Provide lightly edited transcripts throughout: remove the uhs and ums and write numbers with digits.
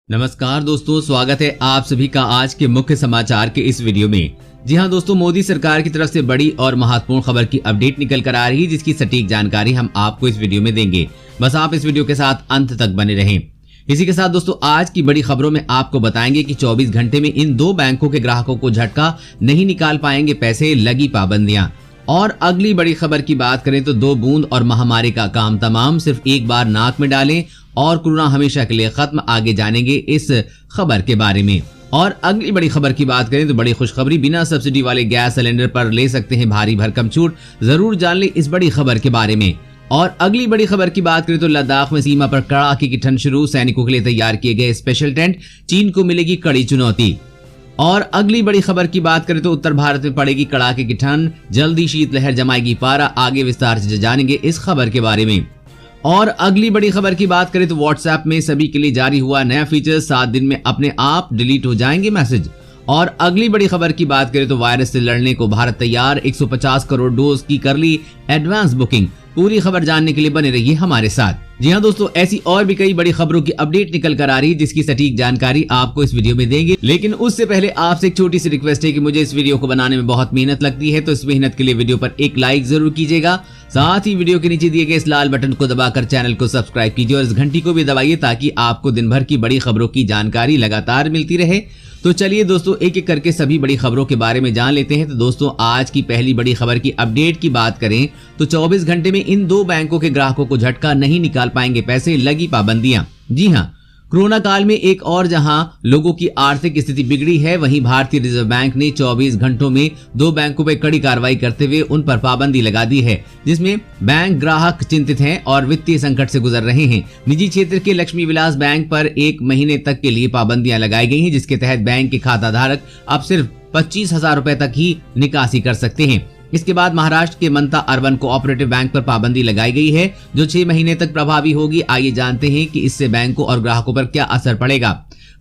नमस्कार दोस्तों, स्वागत है आप सभी का आज के मुख्य समाचार के इस वीडियो में। जी हां दोस्तों, मोदी सरकार की तरफ से बड़ी और महत्वपूर्ण खबर की अपडेट निकल कर आ रही है, जिसकी सटीक जानकारी हम आपको इस वीडियो में देंगे। बस आप इस वीडियो के साथ अंत तक बने रहें। इसी के साथ दोस्तों, आज की बड़ी खबरों में आपको बताएंगे कि 24 घंटे में इन दो बैंकों के ग्राहकों को झटका, नहीं निकाल पाएंगे पैसे, लगी पाबंदियां। और अगली बड़ी खबर की बात करें तो 2 बूंद और महामारी का काम तमाम, सिर्फ एक बार नाक में डालें और कोरोना हमेशा के लिए खत्म, आगे जानेंगे इस खबर के बारे में। और अगली बड़ी खबर की बात करें तो बड़ी खुशखबरी, बिना सब्सिडी वाले गैस सिलेंडर पर ले सकते हैं भारी भरकम छूट। जरूर जान लें इस बड़ी खबर के बारे में। और अगली बड़ी खबर की बात करें तो लद्दाख में सीमा पर कड़ाके की ठंड शुरू, सैनिकों के लिए तैयार किए गए स्पेशल टेंट, चीन को मिलेगी कड़ी चुनौती। और अगली बड़ी खबर की बात करें तो उत्तर भारत में पड़ेगी कड़ाके की ठंड, जल्दी शीतलहर जमाएगी पारा, आगे विस्तार से जानेंगे इस खबर के बारे में। और अगली बड़ी खबर की बात करें तो व्हाट्सएप में सभी के लिए जारी हुआ नया फीचर, 7 दिन में अपने आप डिलीट हो जाएंगे मैसेज। और अगली बड़ी खबर की बात करें तो वायरस से लड़ने को भारत तैयार, 150 करोड़ डोज की कर ली एडवांस बुकिंग। पूरी खबर जानने के लिए बने रहिए हमारे साथ। जी हां दोस्तों, ऐसी और भी कई बड़ी खबरों की अपडेट निकल कर आ रही है, जिसकी सटीक जानकारी आपको इस वीडियो में देंगे। लेकिन उससे पहले आपसे एक छोटी सी रिक्वेस्ट है कि मुझे इस वीडियो को बनाने में बहुत मेहनत लगती है, तो इस मेहनत के लिए वीडियो पर एक लाइक जरूर कीजिएगा। साथ ही वीडियो के नीचे दिए गए इस लाल बटन को दबाकर चैनल को सब्सक्राइब कीजिए और इस घंटी को भी दबाइए, ताकि आपको दिन भर की बड़ी खबरों की जानकारी लगातार मिलती रहे। तो चलिए दोस्तों, एक एक करके सभी बड़ी खबरों के बारे में जान लेते हैं। तो दोस्तों, आज की पहली बड़ी खबर की अपडेट की बात करें तो 24 घंटे में इन दो बैंकों के ग्राहकों को झटका, नहीं निकाल पाएंगे पैसे, लगी पाबंदियां। जी हां, कोरोना काल में एक और जहां लोगों की आर्थिक स्थिति बिगड़ी है, वहीं भारतीय रिजर्व बैंक ने 24 घंटों में 2 बैंकों पर कड़ी कार्रवाई करते हुए उन पर पाबंदी लगा दी है, जिसमें बैंक ग्राहक चिंतित हैं और वित्तीय संकट से गुजर रहे हैं। निजी क्षेत्र के लक्ष्मी विलास बैंक पर 1 महीने तक के लिए पाबंदियां लगाई गई हैं, जिसके तहत बैंक के खाता धारक अब सिर्फ 25,000 रुपए तक ही निकासी कर सकते हैं। इसके बाद महाराष्ट्र के मनता अर्बन कोऑपरेटिव बैंक पर पाबंदी लगाई गई है, जो 6 महीने तक प्रभावी होगी। आइए जानते हैं कि इससे बैंकों और ग्राहकों पर क्या असर पड़ेगा।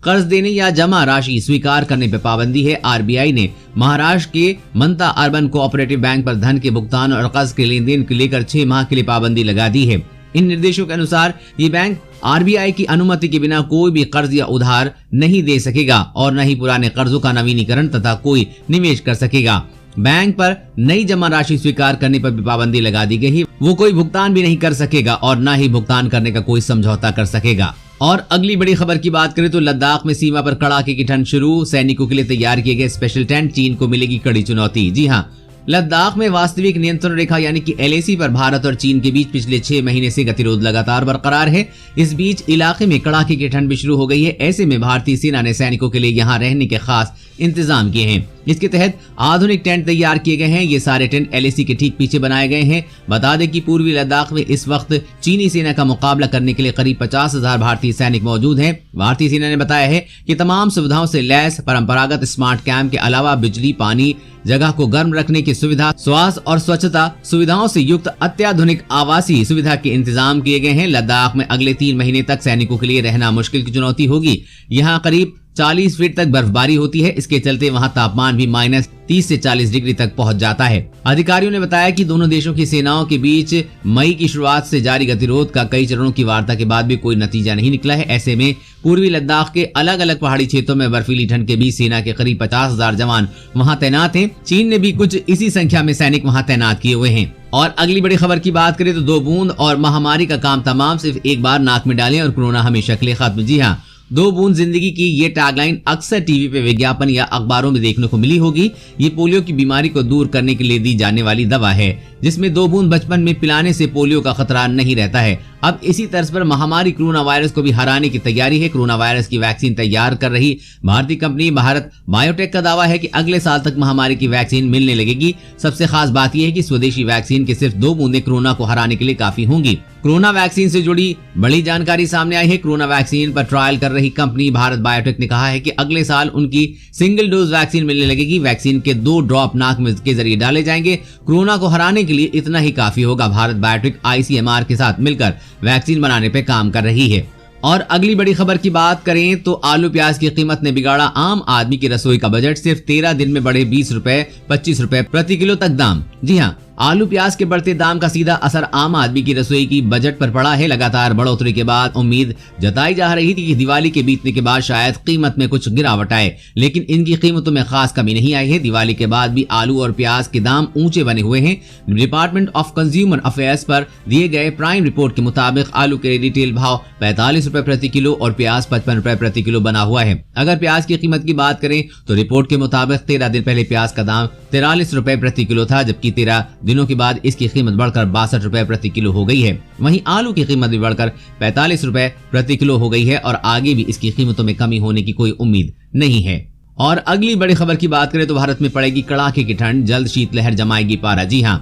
कर्ज देने या जमा राशि स्वीकार करने पर पाबंदी है। आरबीआई ने महाराष्ट्र के मनता अर्बन कोऑपरेटिव बैंक पर धन के भुगतान और कर्ज के लेन देन को लेकर 6 माह के लिए पाबंदी लगा दी है। इन निर्देशों के अनुसार ये बैंक आरबीआई की अनुमति के बिना कोई भी कर्ज या उधार नहीं दे सकेगा और न ही पुराने कर्जों का नवीनीकरण तथा कोई निवेश कर सकेगा। बैंक पर नई जमा राशि स्वीकार करने पर भी पाबंदी लगा दी गई है। वो कोई भुगतान भी नहीं कर सकेगा और न ही भुगतान करने का कोई समझौता कर सकेगा। और अगली बड़ी खबर की बात करें तो लद्दाख में सीमा पर कड़ाके की ठंड शुरू, सैनिकों के लिए तैयार किए गए स्पेशल टेंट, चीन को मिलेगी कड़ी चुनौती। जी हाँ, लद्दाख में वास्तविक नियंत्रण रेखा यानी कि एलएसी पर भारत और चीन के बीच पिछले 6 महीने से गतिरोध लगातार बरकरार है। इस बीच इलाके में कड़ाके की ठंड भी शुरू हो गई है। ऐसे में भारतीय सेना ने सैनिकों के लिए यहां रहने के खास इंतजाम किए हैं। इसके तहत आधुनिक टेंट तैयार किए गए हैं। ये सारे टेंट एलएसी के ठीक पीछे बनाए गए हैं। बता दें कि पूर्वी लद्दाख में इस वक्त चीनी सेना का मुकाबला करने के लिए करीब 50,000 भारतीय सैनिक मौजूद हैं। भारतीय सेना ने बताया है कि तमाम सुविधाओं से लैस परंपरागत स्मार्ट कैंप के अलावा बिजली, पानी, जगह को गर्म रखने की सुविधा, स्वास्थ्य और स्वच्छता सुविधाओं से युक्त अत्याधुनिक आवासीय सुविधा के इंतजाम किए गए हैं। लद्दाख में अगले 3 महीने तक सैनिकों के लिए रहना मुश्किल की चुनौती होगी। यहाँ करीब 40 फीट तक बर्फबारी होती है। इसके चलते वहां तापमान भी -30 से 40 डिग्री तक पहुंच जाता है। अधिकारियों ने बताया कि दोनों देशों की सेनाओं के बीच मई की शुरुआत से जारी गतिरोध का कई चरणों की वार्ता के बाद भी कोई नतीजा नहीं निकला है। ऐसे में पूर्वी लद्दाख के अलग अलग पहाड़ी क्षेत्रों में बर्फीली ठंड के बीच सेना के करीब 50,000 जवान वहां तैनात हैं। चीन ने भी कुछ इसी संख्या में सैनिक वहां तैनात किए हुए हैं। और अगली बड़ी खबर की बात करें तो 2 बूंद और महामारी का काम तमाम, सिर्फ एक बार नाक में डालें और कोरोना हमेशा के लिए खत्म। जी हाँ, 2 बूंद जिंदगी की ये टैगलाइन अक्सर टीवी पे विज्ञापन या अखबारों में देखने को मिली होगी। ये पोलियो की बीमारी को दूर करने के लिए दी जाने वाली दवा है, जिसमें 2 बूंद बचपन में पिलाने से पोलियो का खतरा नहीं रहता है। अब इसी तर्ज पर महामारी कोरोना वायरस को भी हराने की तैयारी है। कोरोना वायरस की वैक्सीन तैयार कर रही भारतीय कंपनी भारत बायोटेक का दावा है कि अगले साल तक महामारी की वैक्सीन मिलने लगेगी। सबसे खास बात यह है कि स्वदेशी वैक्सीन की सिर्फ 2 बूंदें कोरोना को हराने के लिए काफी होंगी। कोरोना वैक्सीन से जुड़ी बड़ी जानकारी सामने आई है। कोरोना वैक्सीन पर ट्रायल कर रही कंपनी भारत बायोटेक ने कहा है कि अगले साल उनकी सिंगल डोज वैक्सीन मिलने लगेगी। वैक्सीन के 2 ड्रॉप नाक में के जरिए डाले जाएंगे। कोरोना को हराने के लिए इतना ही काफी होगा। भारत बायोटेक आईसीएमआर के साथ मिलकर वैक्सीन बनाने पर काम कर रही है। और अगली बड़ी खबर की बात करें तो आलू प्याज की कीमत ने बिगाड़ा आम आदमी की रसोई का बजट। सिर्फ 13 दिन में बढ़े 20 रुपए 25 रुपए प्रति किलो तक दाम। जी हाँ, आलू प्याज के बढ़ते दाम का सीधा असर आम आदमी की रसोई की बजट पर पड़ा है। लगातार बढ़ोतरी के बाद उम्मीद जताई जा रही थी कि दिवाली के बीतने के बाद शायद कीमत में कुछ गिरावट आए, लेकिन इनकी कीमतों में खास कमी नहीं आई है। दिवाली के बाद भी आलू और प्याज के दाम ऊंचे बने हुए हैं। डिपार्टमेंट ऑफ कंज्यूमर अफेयर्स पर दिए गए प्राइम रिपोर्ट के मुताबिक आलू के रिटेल भाव 45 रुपए प्रति किलो और प्याज 55 रुपए प्रति किलो बना हुआ है। अगर प्याज की कीमत की बात करें तो रिपोर्ट के मुताबिक 13 दिन पहले प्याज का दाम 43 रुपए प्रति किलो था, जबकि 13 दिनों के बाद इसकी कीमत बढ़कर 62 रुपए प्रति किलो हो गई है। वहीं आलू की कीमत भी बढ़कर 45 रुपए प्रति किलो हो गई है और आगे भी इसकी कीमतों में कमी होने की कोई उम्मीद नहीं है। और अगली बड़ी खबर की बात करें तो भारत में पड़ेगी कड़ाके की ठंड, जल्द शीतलहर जमाएगी पारा। जी हां,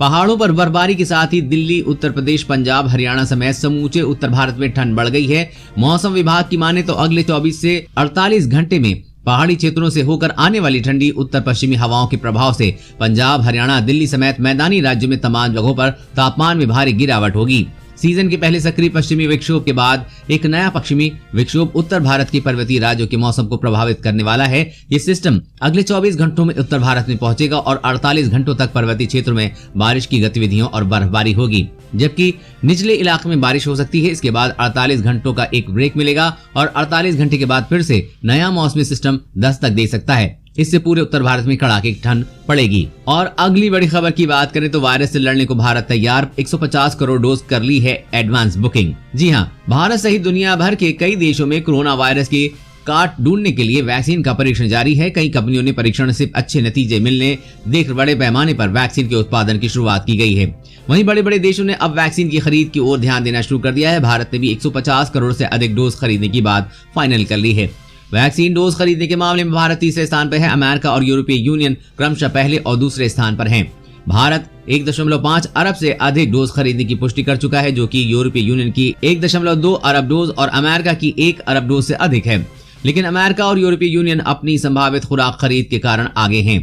पहाड़ों पर बर्फबारी के साथ ही दिल्ली, उत्तर प्रदेश, पंजाब, हरियाणा समेत समूचे उत्तर भारत में ठंड बढ़ गई है। मौसम विभाग की माने तो अगले 24 से 48 घंटे में पहाड़ी क्षेत्रों से होकर आने वाली ठंडी उत्तर पश्चिमी हवाओं के प्रभाव से पंजाब, हरियाणा, दिल्ली समेत मैदानी राज्यों में तमाम जगहों पर तापमान में भारी गिरावट होगी। सीजन के पहले सक्रिय पश्चिमी विक्षोभ के बाद एक नया पश्चिमी विक्षोभ उत्तर भारत के पर्वतीय राज्यों के मौसम को प्रभावित करने वाला है। ये सिस्टम अगले 24 घंटों में उत्तर भारत में पहुंचेगा और 48 घंटों तक पर्वतीय क्षेत्रों में बारिश की गतिविधियों और बर्फबारी होगी, जबकि निचले इलाके में बारिश हो सकती है। इसके बाद 48 घंटों का एक ब्रेक मिलेगा और 48 घंटे के बाद फिर से नया मौसमी सिस्टम दस्तक दे सकता है। इससे पूरे उत्तर भारत में कड़ाके की ठंड पड़ेगी। और अगली बड़ी खबर की बात करें तो वायरस से लड़ने को भारत तैयार, 150 करोड़ डोज कर ली है एडवांस बुकिंग। जी हां, भारत सहित दुनिया भर के कई देशों में कोरोना वायरस की काट ढूंढने के लिए वैक्सीन का परीक्षण जारी है। कई कंपनियों ने परीक्षण से अच्छे नतीजे मिलने देख बड़े पैमाने पर वैक्सीन के उत्पादन की शुरुआत की गई है। वहीं बड़े बड़े देशों ने अब वैक्सीन की खरीद की ओर ध्यान देना शुरू कर दिया है। भारत ने भी 150 करोड़ से अधिक डोज खरीदने की बात फाइनल कर ली है। वैक्सीन डोज खरीदने के मामले में भारत तीसरे स्थान पर है। अमेरिका और यूरोपीय यूनियन क्रमशः पहले और दूसरे स्थान पर हैं। भारत 1.5 अरब से अधिक डोज खरीदने की पुष्टि कर चुका है, जो कि यूरोपीय यूनियन की 1.2 अरब डोज और अमेरिका की 1 अरब डोज से अधिक है। लेकिन अमेरिका और यूरोपीय यूनियन अपनी संभावित खुराक खरीद के कारण आगे हैं।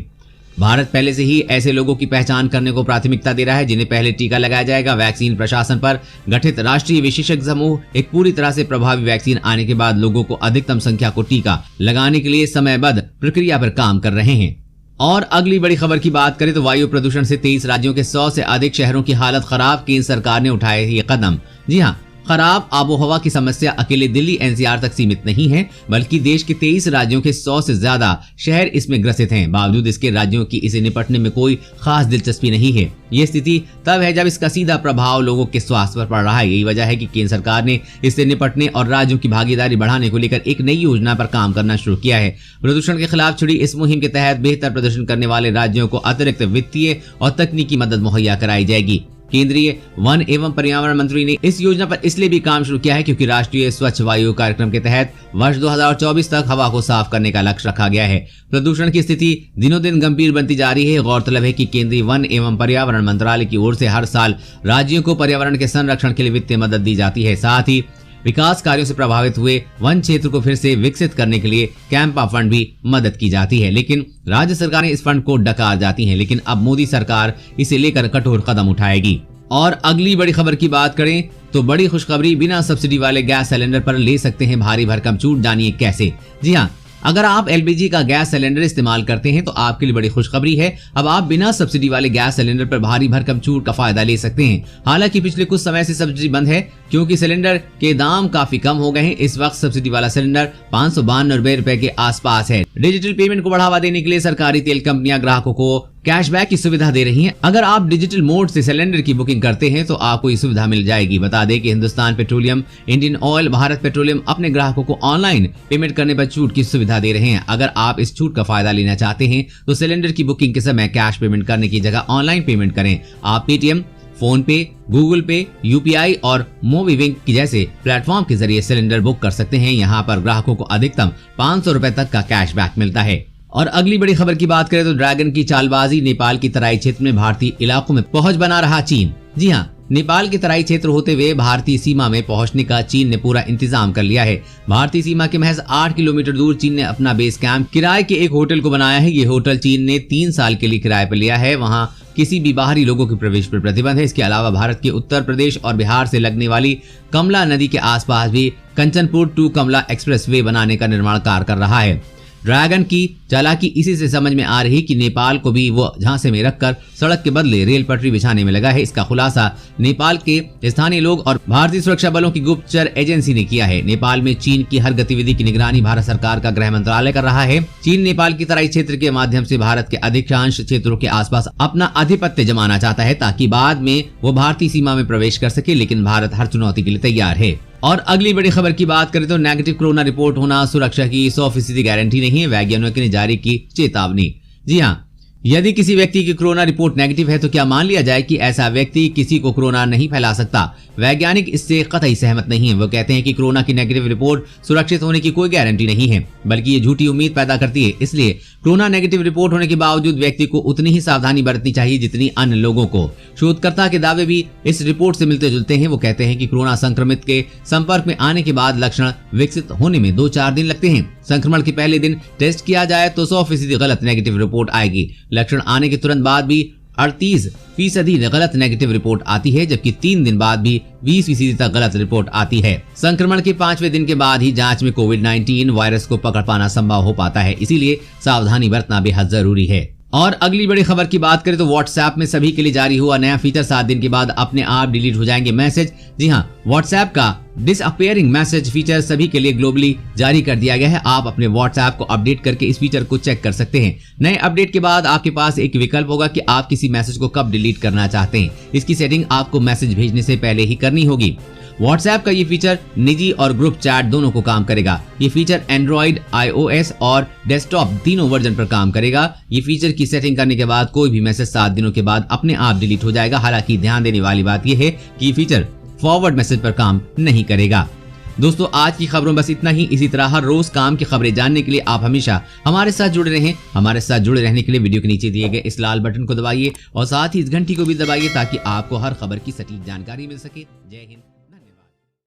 भारत पहले से ही ऐसे लोगों की पहचान करने को प्राथमिकता दे रहा है जिन्हें पहले टीका लगाया जाएगा। वैक्सीन प्रशासन पर गठित राष्ट्रीय विशेषज्ञ समूह एक पूरी तरह से प्रभावी वैक्सीन आने के बाद लोगों को अधिकतम संख्या को टीका लगाने के लिए समयबद्ध प्रक्रिया पर काम कर रहे हैं। और अगली बड़ी खबर की बात करें तो वायु प्रदूषण से 23 राज्यों के 100 से अधिक शहरों की हालत खराब, केंद्र सरकार ने उठाए ये कदम। जी हाँ, खराब आबोहवा की समस्या अकेले दिल्ली एनसीआर तक सीमित नहीं है, बल्कि देश के 23 राज्यों के 100 से ज्यादा शहर इसमें ग्रसित हैं। बावजूद इसके राज्यों की इसे निपटने में कोई खास दिलचस्पी नहीं है। ये स्थिति तब है जब इसका सीधा प्रभाव लोगों के स्वास्थ्य पर पड़ रहा है। यही वजह है कि केंद्र सरकार ने इससे निपटने और राज्यों की भागीदारी बढ़ाने को लेकर एक नई योजना पर काम करना शुरू किया है। प्रदूषण के खिलाफ छुड़ी इस मुहिम के तहत बेहतर प्रदर्शन करने वाले राज्यों को अतिरिक्त वित्तीय और तकनीकी मदद मुहैया कराई जाएगी। केंद्रीय वन एवं पर्यावरण मंत्री ने इस योजना पर इसलिए भी काम शुरू किया है क्योंकि राष्ट्रीय स्वच्छ वायु कार्यक्रम के तहत वर्ष 2024 तक हवा को साफ करने का लक्ष्य रखा गया है। प्रदूषण की स्थिति दिनों दिन गंभीर बनती जा रही है। गौरतलब है कि केंद्रीय वन एवं पर्यावरण मंत्रालय की ओर से हर साल राज्यों को पर्यावरण के संरक्षण के लिए वित्तीय मदद दी जाती है। साथ ही विकास कार्यों से प्रभावित हुए वन क्षेत्र को फिर से विकसित करने के लिए कैंपा फंड भी मदद की जाती है, लेकिन राज्य सरकारें इस फंड को डकार जाती हैं। लेकिन अब मोदी सरकार इसे लेकर कठोर कदम उठाएगी। और अगली बड़ी खबर की बात करें तो बड़ी खुशखबरी, बिना सब्सिडी वाले गैस सिलेंडर पर ले सकते हैं भारी भरकम छूट। जानिए कैसे। जी हाँ, अगर आप एलपीजी का गैस सिलेंडर इस्तेमाल करते हैं तो आपके लिए बड़ी खुशखबरी है। अब आप बिना सब्सिडी वाले गैस सिलेंडर पर भारी भरकम छूट का फायदा ले सकते हैं। हालांकि पिछले कुछ समय से सब्सिडी बंद है क्योंकि सिलेंडर के दाम काफी कम हो गए हैं। इस वक्त सब्सिडी वाला सिलेंडर 592 रुपए के आसपास है। डिजिटल पेमेंट को बढ़ावा देने के लिए सरकारी तेल कंपनियां ग्राहकों को कैशबैक की सुविधा दे रही हैं। अगर आप डिजिटल मोड से सिलेंडर की बुकिंग करते हैं तो आपको ये सुविधा मिल जाएगी। बता दें कि Hindustan petroleum, Indian oil, Bharat petroleum अपने ग्राहकों को ऑनलाइन पेमेंट करने पर छूट की सुविधा दे रहे हैं। अगर आप इस छूट का फायदा लेना चाहते हैं तो सिलेंडर की बुकिंग के समय कैश पेमेंट करने की जगह ऑनलाइन पेमेंट करें। आप पेटीएम, फोन पे, गूगल पे, यूपीआई और मोबीविक की जैसे प्लेटफॉर्म के जरिए सिलेंडर बुक कर सकते हैं। यहाँ पर ग्राहकों को अधिकतम 500 रुपए तक का कैशबैक मिलता है। और अगली बड़ी खबर की बात करें तो ड्रैगन की चालबाजी, नेपाल की तराई क्षेत्र में भारतीय इलाकों में पहुंच बना रहा चीन। जी हाँ, नेपाल के तराई क्षेत्र होते हुए भारतीय सीमा में पहुंचने का चीन ने पूरा इंतजाम कर लिया है। भारतीय सीमा के महज 8 किलोमीटर दूर चीन ने अपना बेस कैंप किराए के एक होटल को बनाया है। ये होटल चीन ने 3 साल के लिए किराए पर लिया है। वहाँ किसी भी बाहरी लोगों के प्रवेश पर प्रतिबंध है। इसके अलावा भारत के उत्तर प्रदेश और बिहार से लगने वाली कमला नदी के आसपास भी Kanchanpur to Kamla expressway बनाने का निर्माण कार्य कर रहा है। ड्रैगन की चालाकी इसी से समझ में आ रही कि नेपाल को भी वो झांसे में रखकर सड़क के बदले रेल पटरी बिछाने में लगा है। इसका खुलासा नेपाल के स्थानीय लोग और भारतीय सुरक्षा बलों की गुप्तचर एजेंसी ने किया है। नेपाल में चीन की हर गतिविधि की निगरानी भारत सरकार का गृह मंत्रालय कर रहा है। चीन नेपाल की तराई क्षेत्र के माध्यम से भारत के अधिकांश क्षेत्रों के आसपास अपना आधिपत्य जमाना चाहता है ताकि बाद में वो भारतीय सीमा में प्रवेश कर सके, लेकिन भारत हर चुनौती के लिए तैयार है। और अगली बड़ी खबर की बात करें तो नेगेटिव कोरोना रिपोर्ट होना सुरक्षा की 100% गारंटी नहीं है, वैज्ञानिकों ने जारी की चेतावनी। जी हाँ, यदि किसी व्यक्ति की कोरोना रिपोर्ट नेगेटिव है तो क्या मान लिया जाए कि ऐसा व्यक्ति किसी को कोरोना नहीं फैला सकता? वैज्ञानिक इससे कतई सहमत नहीं है। वो कहते हैं कि कोरोना की नेगेटिव रिपोर्ट सुरक्षित होने की कोई गारंटी नहीं है, बल्कि ये झूठी उम्मीद पैदा करती है। इसलिए कोरोना नेगेटिव रिपोर्ट होने के बावजूद व्यक्ति को उतनी ही सावधानी बरतनी चाहिए जितनी अन्य लोगों को। शोधकर्ता के दावे भी इस रिपोर्ट से मिलते जुलते हैं। वो कहते हैं कि कोरोना संक्रमित के संपर्क में आने के बाद लक्षण विकसित होने में 2-4 दिन लगते हैं। संक्रमण के पहले दिन टेस्ट किया जाए तो 100% गलत नेगेटिव रिपोर्ट आएगी। लक्षण आने के तुरंत बाद भी 38% गलत नेगेटिव रिपोर्ट आती है, जबकि 3 दिन बाद भी 20% तक गलत रिपोर्ट आती है। संक्रमण के 5वें दिन के बाद ही जांच में कोविड-19 वायरस को पकड़ पाना संभव हो पाता है, इसीलिए सावधानी बरतना बेहद जरूरी है। और अगली बड़ी खबर की बात करें तो व्हाट्सएप में सभी के लिए जारी हुआ नया फीचर 7 दिन के बाद अपने आप डिलीट हो जाएंगे मैसेज। जी हाँ, व्हाट्सएप का डिसअपियरिंग मैसेज फीचर सभी के लिए ग्लोबली जारी कर दिया गया है। आप अपने व्हाट्सएप को अपडेट करके इस फीचर को चेक कर सकते हैं। नए अपडेट के बाद आपके पास एक विकल्प होगा कि आप किसी मैसेज को कब डिलीट करना चाहते हैं। इसकी सेटिंग आपको मैसेज भेजने से पहले ही करनी होगी। व्हाट्सएप का ये फीचर निजी और ग्रुप चैट दोनों को काम करेगा। ये फीचर एंड्रॉइड, iOS और डेस्कटॉप तीनों वर्जन पर काम करेगा। ये फीचर की सेटिंग करने के बाद कोई भी मैसेज 7 दिनों के बाद अपने आप डिलीट हो जाएगा। हालांकि ध्यान देने वाली बात यह है कि ये फीचर फॉरवर्ड मैसेज पर काम नहीं करेगा। दोस्तों, आज की खबरों बस इतना ही। इसी तरह हर रोज काम की खबरें जानने के लिए आप हमेशा हमारे साथ जुड़े रहें। हमारे साथ जुड़े रहने के लिए वीडियो के नीचे दिए गए इस लाल बटन को दबाइए और साथ ही इस घंटी को भी दबाइए ताकि आपको हर खबर की सटीक जानकारी मिल सके। जय हिंद।